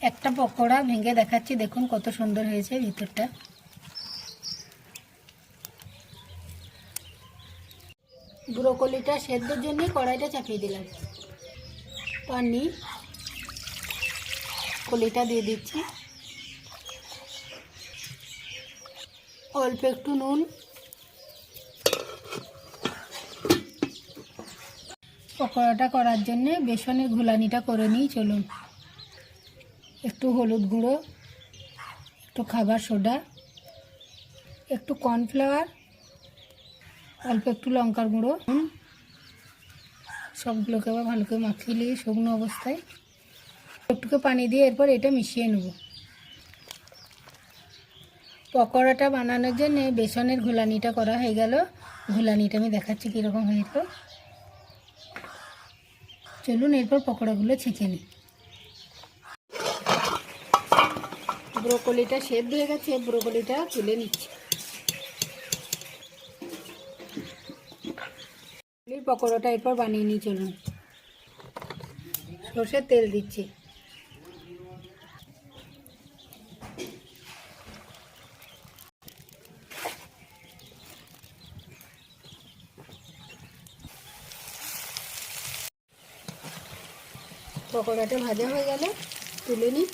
একটা পকোড়া ভেঙে দেখাচ্ছি, দেখুন কত সুন্দর হয়েছে ভিতরটা। ব্রোকলিটা সেদ্ধর জন্য কড়াইটা চাপিয়ে দিলাম, পানি কলিটা দিয়ে দিচ্ছি, অল্প একটু নুন, পকোড়াটা করার জন্যে বেসনের ঘোলানিটা করে নিই। চলুন, একটু হলুদ গুঁড়ো, একটু খাবার সোডা, একটু কর্নফ্লাওয়ার, অল্প একটু লঙ্কার গুঁড়ো, সবগুলোকে আবার ভালো করে মাখিয়ে নিয়ে শুকনো অবস্থায় একটুকে পানি দিয়ে এরপর এটা মিশিয়ে নেব। পকোড়াটা বানানোর জন্য বেসনের ঘোলানিটা করা হয়ে গেল। ঘোলানিটা আমি দেখাচ্ছি কীরকম হয়েছিল। চলুন এরপর পকোড়াগুলো ছেঁকে নিই। ব্রোকলিটা সেদ্ধ হয়ে গেছে, ব্রোকলিটা তুলে নিচ্ছি। পকোড়াটা এরপর বানিয়ে নিই। চলুন, সর্ষের তেল দিচ্ছি, পকোড়াটা ভাজা হয়ে গেলে তুলে নিই।